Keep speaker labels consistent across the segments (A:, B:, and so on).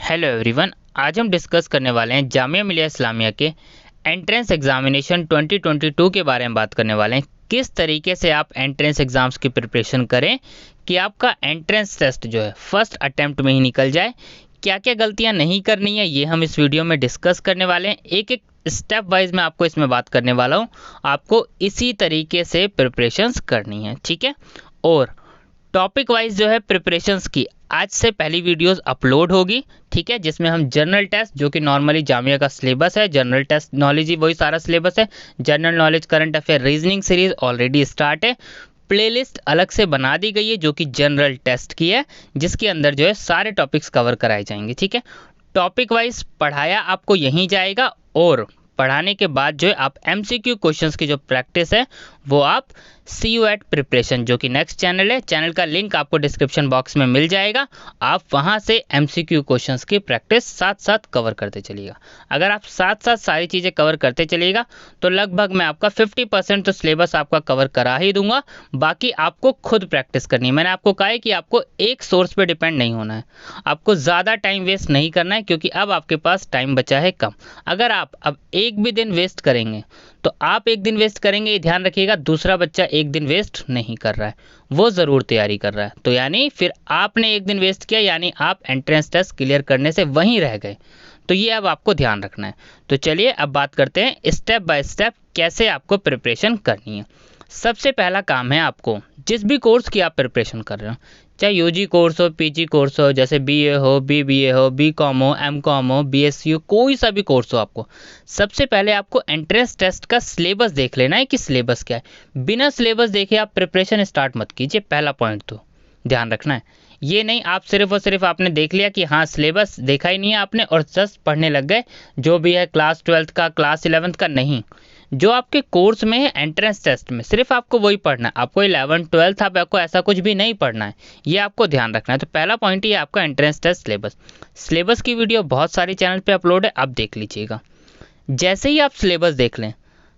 A: Hello everyone, आज हम discuss करने वाले हैं जामिया मिलिया इस्लामिया के एंट्रेंस एग्जामिनेशन 2022 के बारे में बात करने वाले हैं। किस तरीके से आप एंट्रेंस एग्ज़ाम्स की प्रिपरेशन करें कि आपका एंट्रेंस टेस्ट जो है फर्स्ट अटेम्प्ट में ही निकल जाए। क्या क्या गलतियां नहीं करनी है ये हम इस वीडियो में डिस्कस करने वाले हैं। एक एक स्टेप वाइज मैं आपको इसमें बात करने वाला हूँ। आपको इसी तरीके से प्रिपरेशंस करनी है, ठीक है। और टॉपिक वाइज जो है प्रिपरेशंस की आज से पहली वीडियोस अपलोड होगी, ठीक है, जिसमें हम जनरल टेस्ट जो कि नॉर्मली जामिया का सिलेबस है, जनरल टेस्ट नॉलेज ही वही सारा सिलेबस है। General knowledge, current affair, reasoning series already start है। प्लेलिस्ट अलग से बना दी गई है जो कि जनरल टेस्ट की है, जिसके अंदर जो है सारे टॉपिक्स कवर कराए जाएंगे, ठीक है। टॉपिक वाइज पढ़ाया आपको यहीं जाएगा और पढ़ाने के बाद जो है आप MCQ क्वेश्चंस की जो प्रैक्टिस है वो आप CU एट प्रिपरेशन जो कि नेक्स्ट चैनल है, चैनल का लिंक आपको डिस्क्रिप्शन बॉक्स में मिल जाएगा। आप वहां से MCQ क्वेश्चंस की प्रैक्टिस साथ साथ कवर करते चलिएगा। अगर आप साथ साथ सारी चीज़ें कवर करते चलिएगा तो लगभग मैं आपका 50% तो सिलेबस आपका कवर करा ही दूंगा। बाकी आपको खुद प्रैक्टिस करनी है। मैंने आपको कहा है कि आपको एक सोर्स पे डिपेंड नहीं होना है, आपको ज़्यादा टाइम वेस्ट नहीं करना है, क्योंकि अब आपके पास टाइम बचा है कम। अगर आप अब एक भी दिन वेस्ट करेंगे तो आप एक दिन वेस्ट करेंगे, ये ध्यान रखिएगा, दूसरा बच्चा एक दिन वेस्ट नहीं कर रहा है, वो ज़रूर तैयारी कर रहा है। तो यानी फिर आपने एक दिन वेस्ट किया, यानी आप एंट्रेंस टेस्ट क्लियर करने से वहीं रह गए। तो ये अब आपको ध्यान रखना है। तो चलिए अब बात करते हैं स्टेप बाय स्टेप कैसे आपको प्रिपरेशन करनी है। सबसे पहला काम है, आपको जिस भी कोर्स की आप प्रिपरेशन कर रहे हो, चाहे UG कोर्स हो, PG कोर्स हो, जैसे BA हो, BBA हो, BCom हो, MCom हो, BSc हो, कोई सा भी कोर्स हो, आपको सबसे पहले आपको एंट्रेंस टेस्ट का सिलेबस देख लेना है कि सिलेबस क्या है। बिना सिलेबस देखे आप प्रिपरेशन स्टार्ट मत कीजिए, पहला पॉइंट तो ध्यान रखना है। ये नहीं आप सिर्फ और सिर्फ आपने देख लिया कि हाँ सिलेबस देखा ही नहीं है आपने और जस्ट पढ़ने लग गए, जो भी है क्लास 12th का, क्लास 11th का नहीं। जो आपके कोर्स में है एंट्रेंस टेस्ट में सिर्फ आपको वही पढ़ना है, आपको 11th 12th आपको ऐसा कुछ भी नहीं पढ़ना है, ये आपको ध्यान रखना है। तो पहला पॉइंट ये आपका एंट्रेंस टेस्ट सिलेबस। सिलेबस की वीडियो बहुत सारे चैनल पे अपलोड है, आप देख लीजिएगा। जैसे ही आप सिलेबस देख लें,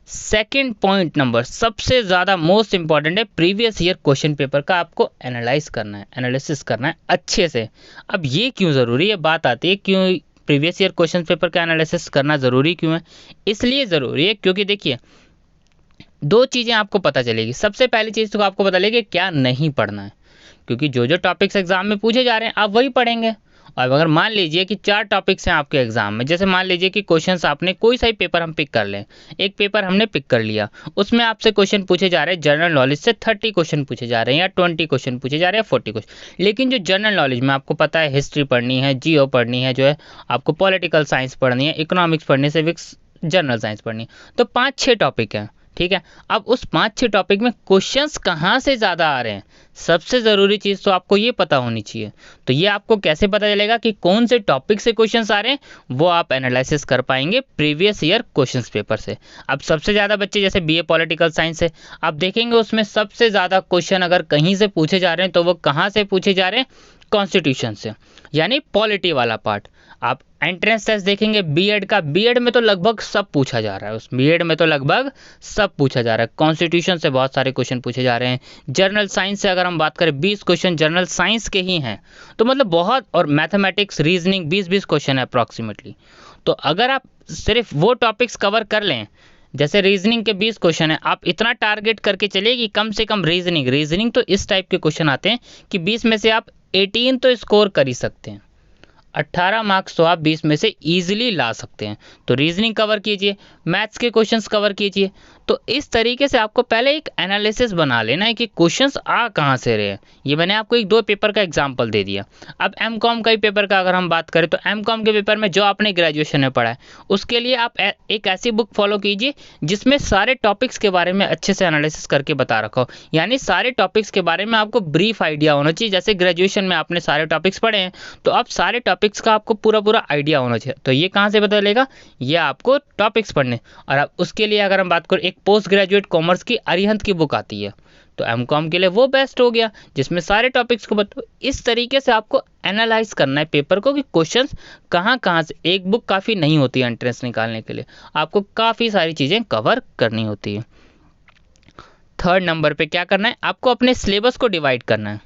A: सेकंड पॉइंट नंबर सबसे ज़्यादा मोस्ट इंपॉर्टेंट है, प्रीवियस ईयर क्वेश्चन पेपर का आपको एनालाइज करना है, एनालिसिस करना है अच्छे से। अब ये क्यों ज़रूरी है, बात आती है क्यों प्रीवियस ईयर क्वेश्चन पेपर का एनालिसिस करना ज़रूरी क्यों है। इसलिए ज़रूरी है क्योंकि देखिए दो चीज़ें आपको पता चलेगी। सबसे पहली चीज़ तो आपको पता चलेगी क्या नहीं पढ़ना है, क्योंकि जो जो टॉपिक्स एग्जाम में पूछे जा रहे हैं आप वही पढ़ेंगे। और अगर मान लीजिए कि 4 टॉपिक्स हैं आपके एग्जाम में, जैसे मान लीजिए कि क्वेश्चंस आपने कोई सा ही पेपर हम पिक कर लें, एक पेपर हमने पिक कर लिया, उसमें आपसे क्वेश्चन पूछे जा रहे हैं जनरल नॉलेज से 30 क्वेश्चन पूछे जा रहे हैं या 20 क्वेश्चन पूछे जा रहे हैं, 40 क्वेश्चन। लेकिन जो जनरल नॉलेज में आपको पता है हिस्ट्री पढ़नी है, जियो पढ़नी है, जो है आपको पॉलिटिकल साइंस पढ़नी है, इकोनॉमिक्स पढ़नी है, सिविक्स, जनरल साइंस पढ़नी है, तो 5-6 टॉपिक हैं, ठीक है। अब उस 5-6 टॉपिक में क्वेश्चंस कहाँ से ज़्यादा आ रहे हैं, सबसे ज़रूरी चीज़ तो आपको ये पता होनी चाहिए। तो ये आपको कैसे पता चलेगा कि कौन से टॉपिक से क्वेश्चंस आ रहे हैं, वो आप एनालिसिस कर पाएंगे प्रीवियस ईयर क्वेश्चंस पेपर से। अब सबसे ज़्यादा बच्चे जैसे BA पॉलिटिकल साइंस है, आप देखेंगे उसमें सबसे ज़्यादा क्वेश्चन अगर कहीं से पूछे जा रहे हैं तो वो कहाँ से पूछे जा रहे हैं, कॉन्स्टिट्यूशन से, यानी पॉलिटी वाला पार्ट। आप एंट्रेंस टेस्ट देखेंगे बीएड का, बीएड में तो लगभग सब पूछा जा रहा है, उस बीएड में तो लगभग सब पूछा जा रहा है। कॉन्स्टिट्यूशन से बहुत सारे क्वेश्चन पूछे जा रहे हैं। जनरल साइंस से अगर हम बात करें 20 क्वेश्चन जनरल साइंस के ही हैं, तो मतलब बहुत, और मैथमेटिक्स रीजनिंग 20-20 क्वेश्चन है अप्रॉक्सीमेटली। तो अगर आप सिर्फ वो टॉपिक्स कवर कर लें, जैसे रीजनिंग के 20 क्वेश्चन है, आप इतना टारगेट करके चलिए कि कम से कम रीजनिंग तो इस टाइप के क्वेश्चन आते हैं कि 20 में से आप 18 तो स्कोर कर ही सकते हैं, 18 मार्क्स तो आप 20 में से ईजिली ला सकते हैं। तो रीजनिंग कवर कीजिए, मैथ्स के क्वेश्चंस कवर कीजिए। तो इस तरीके से आपको पहले एक एनालिसिस बना लेना है कि क्वेश्चंस आ कहाँ से रहे हैं। ये मैंने आपको 1-2 पेपर का एग्जांपल दे दिया। अब MCom का ही पेपर का अगर हम बात करें तो MCom के पेपर में जो आपने ग्रेजुएशन में पढ़ा है उसके लिए आप एक ऐसी बुक फॉलो कीजिए जिसमें सारे टॉपिक्स के बारे में अच्छे से एनालिसिस करके बता रखा हो, यानी सारे टॉपिक्स के बारे में आपको ब्रीफ आइडिया होना चाहिए। जैसे ग्रेजुएशन में आपने सारे टॉपिक्स पढ़े हैं तो अब सारे टॉपिक्स का आपको पूरा आइडिया होना चाहिए। तो ये कहाँ से पता चलेगा, ये आपको टॉपिक्स पढ़ने। और अब उसके लिए अगर हम बात करें, एक पोस्ट ग्रेजुएट कॉमर्स की अरिहंत की बुक आती है, तो MCom के लिए वो बेस्ट हो गया जिसमें सारे टॉपिक्स को बताओ। इस तरीके से आपको एनालाइज करना है पेपर को कि क्वेश्चंस कहाँ से, एक बुक काफ़ी नहीं होती है एंट्रेंस निकालने के लिए, आपको काफ़ी सारी चीज़ें कवर करनी होती है। थर्ड नंबर पे क्या करना है, आपको अपने सिलेबस को डिवाइड करना है।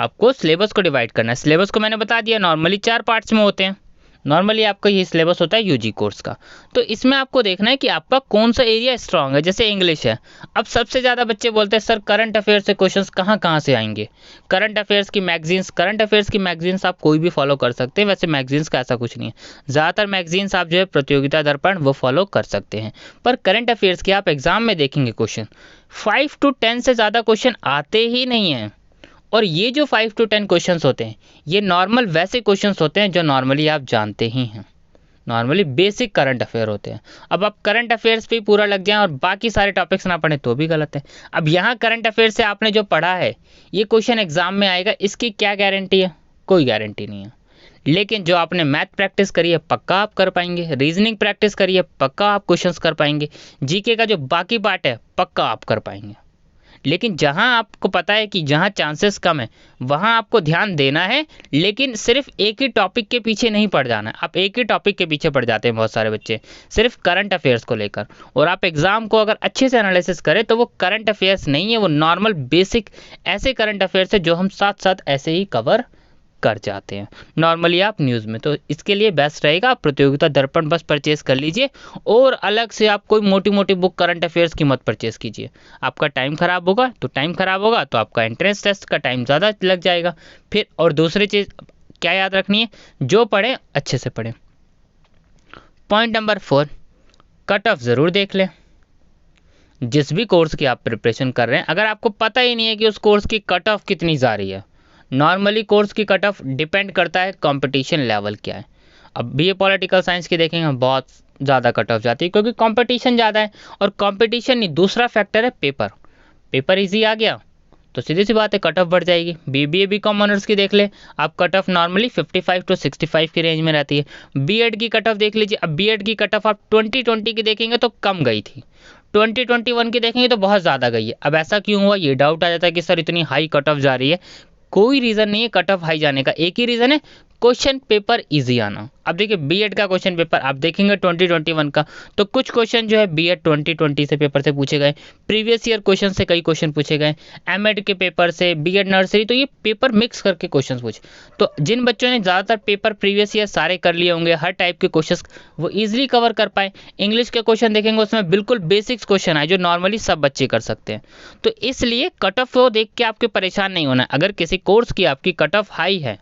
A: आपको सिलेबस को डिवाइड करना है। सिलेबस को मैंने बता दिया नॉर्मली 4 पार्ट्स में होते हैं। नॉर्मली आपका ये सिलेबस होता है यूजी कोर्स का। तो इसमें आपको देखना है कि आपका कौन सा एरिया स्ट्रांग है। जैसे इंग्लिश है, अब सबसे ज़्यादा बच्चे बोलते हैं सर करंट अफेयर्स से क्वेश्चंस कहाँ से आएंगे। करंट अफेयर्स की मैगजीन्स आप कोई भी फॉलो कर सकते हैं। वैसे मैगजीन्स का ऐसा कुछ नहीं है, ज़्यादातर मैगजीन्स आप जो है प्रतियोगिता दर्पण वो फॉलो कर सकते हैं। पर करंट अफेयर्स के आप एग्जाम में देखेंगे क्वेश्चन 5 to 10 से ज़्यादा क्वेश्चन आते ही नहीं हैं। और ये जो 5 to 10 क्वेश्चंस होते हैं ये नॉर्मल वैसे क्वेश्चंस होते हैं जो नॉर्मली आप जानते ही हैं, नॉर्मली बेसिक करंट अफेयर होते हैं। अब आप करंट अफेयर्स पे ही पूरा लग जाएं और बाकी सारे टॉपिक्स ना पढ़ें तो भी गलत है। अब यहाँ करंट अफेयर से आपने जो पढ़ा है ये क्वेश्चन एग्जाम में आएगा, इसकी क्या गारंटी है? कोई गारंटी नहीं है। लेकिन जो आपने मैथ प्रैक्टिस करी है पक्का आप कर पाएंगे, रीजनिंग प्रैक्टिस करी है पक्का आप क्वेश्चंस कर पाएंगे, जीके का जो बाकी पार्ट है पक्का आप कर पाएंगे। लेकिन जहां आपको पता है कि जहां चांसेस कम है वहां आपको ध्यान देना है, लेकिन सिर्फ एक ही टॉपिक के पीछे नहीं पड़ जाना है। आप एक ही टॉपिक के पीछे पड़ जाते हैं बहुत सारे बच्चे, सिर्फ करंट अफेयर्स को लेकर। और आप एग्जाम को अगर अच्छे से एनालिसिस करें तो वो करंट अफेयर्स नहीं है, वो नॉर्मल बेसिक ऐसे करंट अफेयर्स है जो हम साथ साथ ऐसे ही कवर कर जाते हैं नॉर्मली आप न्यूज़ में। तो इसके लिए बेस्ट रहेगा आप प्रतियोगिता दर्पण बस परचेज कर लीजिए, और अलग से आप कोई मोटी मोटी बुक करंट अफेयर्स की मत परचेज कीजिए। आपका टाइम खराब होगा तो आपका एंट्रेंस टेस्ट का टाइम ज़्यादा लग जाएगा फिर। और दूसरी चीज़ क्या याद रखनी है, जो पढ़ें अच्छे से पढ़ें। पॉइंट नंबर 4, कट ऑफ ज़रूर देख लें। जिस भी कोर्स की आप प्रिपरेशन कर रहे हैं, अगर आपको पता ही नहीं है कि उस कोर्स की कट ऑफ कितनी जा रही है, नॉर्मली कोर्स की कट ऑफ डिपेंड करता है कंपटीशन लेवल क्या है। अब बीए पॉलिटिकल साइंस की देखेंगे बहुत ज़्यादा कट ऑफ जाती है क्योंकि कंपटीशन ज़्यादा है। और कंपटीशन नहीं, दूसरा फैक्टर है पेपर इजी आ गया तो सीधी सी बात है कट ऑफ बढ़ जाएगी। बीबीए बीकॉम ऑनर्स की देख ले, आप कट ऑफ नॉर्मली 55 to 65 की रेंज में रहती है। बीएड की कट ऑफ देख लीजिए, अब बीएड की कट ऑफ आप 2020 की देखेंगे तो कम गई थी, 2021 की देखेंगे तो बहुत ज़्यादा गई है। अब ऐसा क्यों हुआ, ये डाउट आ जाता है कि सर इतनी हाई कट ऑफ जा रही है। कोई रीज़न नहीं है कट ऑफ हाई जाने का, एक ही रीज़न है क्वेश्चन पेपर इजी आना। अब देखिए बीएड का क्वेश्चन पेपर आप देखेंगे 2021 का, तो कुछ क्वेश्चन जो है बीएड 2020 से पेपर से पूछे गए, प्रीवियस ईयर क्वेश्चन से कई क्वेश्चन पूछे गए, एमएड के पेपर से, बीएड नर्सरी, तो ये पेपर मिक्स करके क्वेश्चन पूछे। तो जिन बच्चों ने ज़्यादातर पेपर प्रीवियस ईयर सारे कर लिए होंगे, हर टाइप के क्वेश्चन वो ईजिली कवर कर पाए। इंग्लिश के क्वेश्चन देखेंगे उसमें बिल्कुल बेसिक्स क्वेश्चन आए जो नॉर्मली सब बच्चे कर सकते हैं। तो इसलिए कट ऑफ को देख के आपके परेशान नहीं होना है। अगर किसी कोर्स की आपकी कट ऑफ हाई है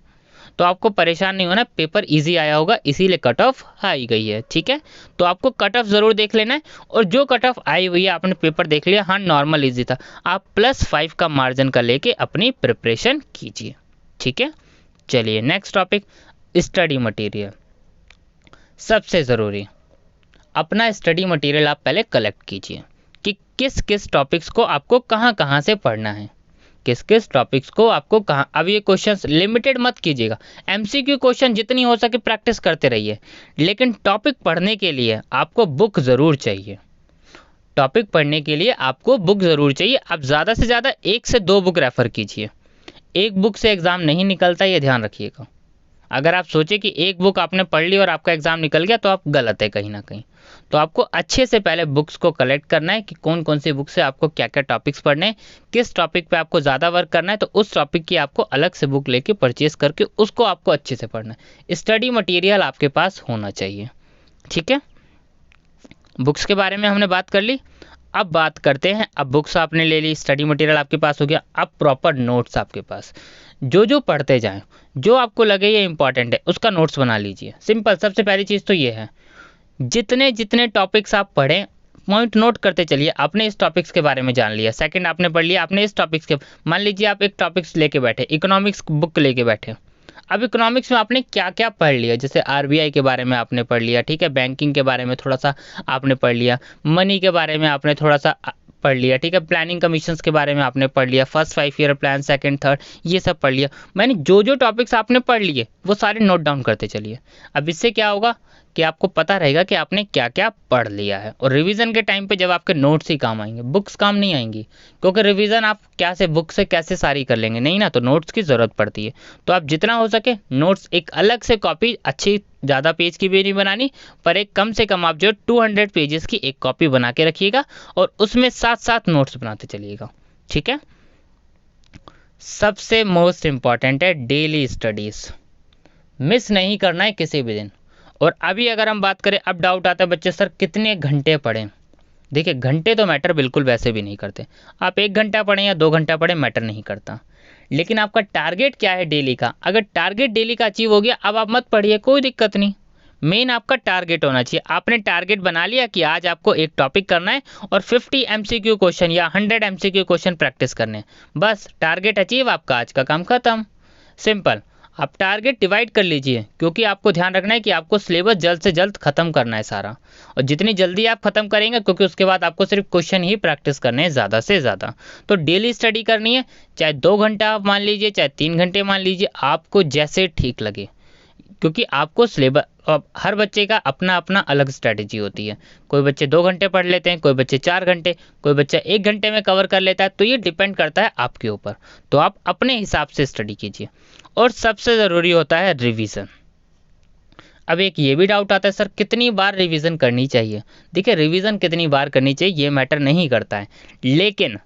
A: तो आपको परेशान नहीं होना, पेपर इजी आया होगा इसीलिए कट ऑफ हाई गई है, ठीक है। तो आपको कट ऑफ ज़रूर देख लेना है, और जो कट ऑफ आई हुई है आपने पेपर देख लिया, हाँ नॉर्मल इजी था, आप +5 का मार्जिन का लेके अपनी प्रिपरेशन कीजिए, ठीक है। चलिए नेक्स्ट टॉपिक, स्टडी मटेरियल। सबसे ज़रूरी, अपना स्टडी मटेरियल आप पहले कलेक्ट कीजिए कि किस किस टॉपिक्स को आपको कहाँ कहाँ से पढ़ना है, किस किस टॉपिक्स को आपको कहाँ। अब ये क्वेश्चंस लिमिटेड मत कीजिएगा, एमसीक्यू क्वेश्चन जितनी हो सके प्रैक्टिस करते रहिए, लेकिन टॉपिक पढ़ने के लिए आपको बुक ज़रूर चाहिए। टॉपिक पढ़ने के लिए आपको बुक ज़रूर चाहिए। आप ज़्यादा से ज़्यादा 1 से 2 बुक रेफ़र कीजिए। एक बुक से एग्ज़ाम नहीं निकलता, ये ध्यान रखिएगा। अगर आप सोचे कि एक बुक आपने पढ़ ली और आपका एग्ज़ाम निकल गया तो आप गलत है कहीं ना कहीं। तो आपको अच्छे से पहले बुक्स को कलेक्ट करना है कि कौन कौन सी बुक से आपको क्या क्या टॉपिक्स पढ़ने हैं, किस टॉपिक पे आपको ज़्यादा वर्क करना है, तो उस टॉपिक की आपको अलग से बुक लेके परचेस करके उसको आपको अच्छे से पढ़ना है। स्टडी मटेरियल आपके पास होना चाहिए, ठीक है। बुक्स के बारे में हमने बात कर ली, अब बात करते हैं, अब बुक्स आपने ले ली, स्टडी मटेरियल आपके पास हो गया, अब प्रॉपर नोट्स आपके पास। जो पढ़ते जाएं, जो आपको लगे ये इंपॉर्टेंट है उसका नोट्स बना लीजिए। सिंपल, सबसे पहली चीज़ तो ये है, जितने जितने टॉपिक्स आप पढ़ें पॉइंट नोट करते चलिए। आपने इस टॉपिक्स के बारे में जान लिया, सेकंड आपने पढ़ लिया, आपने इस टॉपिक्स के, मान लीजिए आप एक टॉपिक्स लेके बैठे, इकोनॉमिक्स बुक लेके बैठे। अब इकोनॉमिक्स में आपने क्या क्या पढ़ लिया, जैसे आरबीआई के बारे में आपने पढ़ लिया, ठीक है, बैंकिंग के बारे में थोड़ा सा आपने पढ़ लिया, मनी के बारे में आपने थोड़ा सा पढ़ लिया, ठीक है, प्लानिंग कमीशंस के बारे में आपने पढ़ लिया, first 5 year plan, second third, ये सब पढ़ लिया। मैंने जो टॉपिक्स आपने पढ़ लिए वो सारे नोट डाउन करते चलिए। अब इससे क्या होगा कि आपको पता रहेगा कि आपने क्या क्या पढ़ लिया है, और रिवीजन के टाइम पे जब आपके नोट्स ही काम आएंगे, बुक्स काम नहीं आएंगी, क्योंकि रिवीजन आप क्या से बुक से कैसे सारी कर लेंगे, नहीं ना, तो नोट्स की ज़रूरत पड़ती है। तो आप जितना हो सके नोट्स, एक अलग से कॉपी, अच्छी ज़्यादा पेज की भी नहीं बनानी, पर एक कम से कम आप जो 200 पेजेस की एक कॉपी बना के रखिएगा और उसमें साथ साथ नोट्स बनाते चलिएगा, ठीक है। सबसे मोस्ट इम्पॉर्टेंट है डेली स्टडीज़, मिस नहीं करना है किसी भी दिन। और अभी अगर हम बात करें, अब डाउट आता है बच्चे सर कितने घंटे पढ़ें। देखिए घंटे तो मैटर बिल्कुल वैसे भी नहीं करते, आप 1 घंटा पढ़ें या 2 घंटा पढ़ें मैटर नहीं करता, लेकिन आपका टारगेट क्या है डेली का। अगर टारगेट डेली का अचीव हो गया, अब आप मत पढ़िए, कोई दिक्कत नहीं। मेन आपका टारगेट होना चाहिए। आपने टारगेट बना लिया कि आज आपको एक टॉपिक करना है और 50 एमसीक्यू क्वेश्चन या 100 एमसीक्यू क्वेश्चन प्रैक्टिस करने हैं, बस टारगेट अचीव, आपका आज का काम खत्म, सिंपल। आप टारगेट डिवाइड कर लीजिए, क्योंकि आपको ध्यान रखना है कि आपको सिलेबस जल्द से जल्द खत्म करना है सारा, और जितनी जल्दी आप खत्म करेंगे, क्योंकि उसके बाद आपको सिर्फ क्वेश्चन ही प्रैक्टिस करने हैं ज़्यादा से ज़्यादा। तो डेली स्टडी करनी है, चाहे 2 घंटा आप मान लीजिए, चाहे 3 घंटे मान लीजिए, आपको जैसे ठीक लगे, क्योंकि आपको सिलेबस, अब हर बच्चे का अपना अपना अलग स्ट्रैटेजी होती है। कोई बच्चे 2 घंटे पढ़ लेते हैं, कोई बच्चे 4 घंटे, कोई बच्चा 1 घंटे में कवर कर लेता है, तो ये डिपेंड करता है आपके ऊपर। तो आप अपने हिसाब से स्टडी कीजिए। और सबसे ज़रूरी होता है रिवीजन। अब एक ये भी डाउट आता है सर कितनी बार रिवीजन करनी चाहिए। देखिए रिवीजन कितनी बार करनी चाहिए ये मैटर नहीं करता है, लेकिन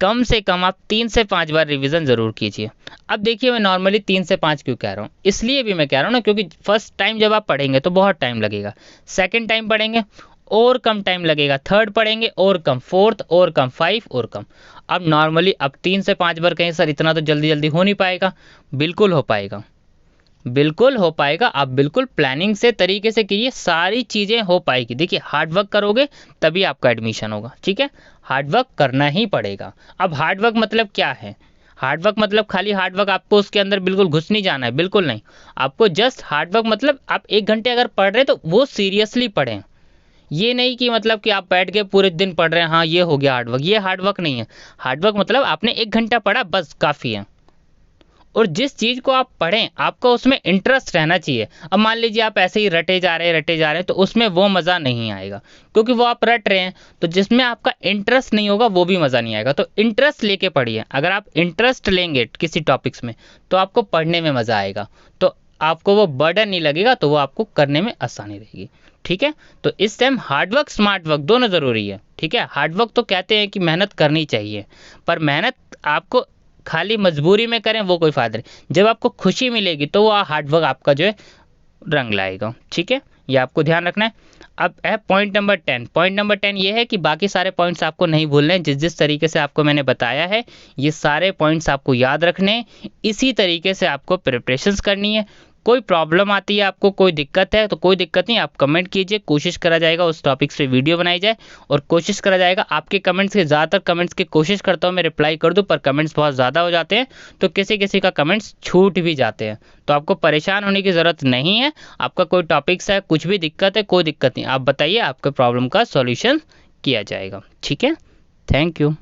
A: कम से कम आप 3 से 5 बार रिवीजन ज़रूर कीजिए। अब देखिए मैं नॉर्मली 3 से 5 क्यों कह रहा हूँ, इसलिए भी मैं कह रहा हूँ ना, क्योंकि फर्स्ट टाइम जब आप पढ़ेंगे तो बहुत टाइम लगेगा, सेकंड टाइम पढ़ेंगे और कम टाइम लगेगा, थर्ड पढ़ेंगे और कम, फोर्थ और कम, 5 और कम। अब नॉर्मली अब 3 से 5 बार कहें सर इतना तो जल्दी जल्दी हो नहीं पाएगा, बिल्कुल हो पाएगा, बिल्कुल हो पाएगा। आप बिल्कुल प्लानिंग से तरीके से कीजिए, सारी चीज़ें हो पाएगी। देखिए हार्ड वर्क करोगे तभी आपका एडमिशन होगा, ठीक है, हार्ड वर्क करना ही पड़ेगा। अब हार्ड वर्क मतलब क्या है, हार्ड वर्क मतलब खाली हार्ड वर्क, आपको उसके अंदर बिल्कुल घुस नहीं जाना है, बिल्कुल नहीं। आपको जस्ट हार्ड वर्क मतलब आप 1 घंटे अगर पढ़ रहे तो वो सीरियसली पढ़ें, ये नहीं कि मतलब कि आप बैठ के पूरे दिन पढ़ रहे हैं, हाँ ये हो गया हार्ड वर्क, ये हार्ड वर्क नहीं है। हार्ड वर्क मतलब आपने 1 घंटा पढ़ा, बस काफ़ी है। और जिस चीज़ को आप पढ़ें आपका उसमें इंटरेस्ट रहना चाहिए। अब मान लीजिए आप ऐसे ही रटे जा रहे हैं तो उसमें वो मज़ा नहीं आएगा, क्योंकि वो आप रट रहे हैं, तो जिसमें आपका इंटरेस्ट नहीं होगा वो भी मज़ा नहीं आएगा। तो इंटरेस्ट लेके पढ़िए, अगर आप इंटरेस्ट लेंगे किसी टॉपिक्स में तो आपको पढ़ने में मज़ा आएगा, तो आपको वो बर्डन नहीं लगेगा, तो वो आपको करने में आसानी रहेगी, ठीक है। तो इस time hard work smart work दोनों ज़रूरी है, ठीक है। हार्ड वर्क तो कहते हैं कि मेहनत करनी चाहिए, पर मेहनत आपको खाली मजबूरी में करें वो कोई फ़ायदा नहीं, जब आपको खुशी मिलेगी तो वो हार्ड वर्क आपका जो है रंग लाएगा, ठीक है, ये आपको ध्यान रखना है। अब है पॉइंट नंबर 10। पॉइंट नंबर 10 ये है कि बाकी सारे पॉइंट्स आपको नहीं भूलने हैं, जिस जिस तरीके से आपको मैंने बताया है ये सारे पॉइंट्स आपको याद रखने हैं, इसी तरीके से आपको प्रिपरेशंस करनी है। कोई प्रॉब्लम आती है, आपको कोई दिक्कत है तो कोई दिक्कत नहीं, आप कमेंट कीजिए, कोशिश करा जाएगा उस टॉपिक्स पे वीडियो बनाई जाए, और कोशिश करा जाएगा आपके कमेंट्स के, ज़्यादातर कमेंट्स की कोशिश करता हूँ मैं रिप्लाई कर दूँ, पर कमेंट्स बहुत ज़्यादा हो जाते हैं तो किसी किसी का कमेंट्स छूट भी जाते हैं। तो आपको परेशान होने की ज़रूरत नहीं है, आपका कोई टॉपिक्स है, कुछ भी दिक्कत है, कोई दिक्कत नहीं, आप बताइए, आपके प्रॉब्लम का सॉल्यूशन किया जाएगा, ठीक है। Thank you.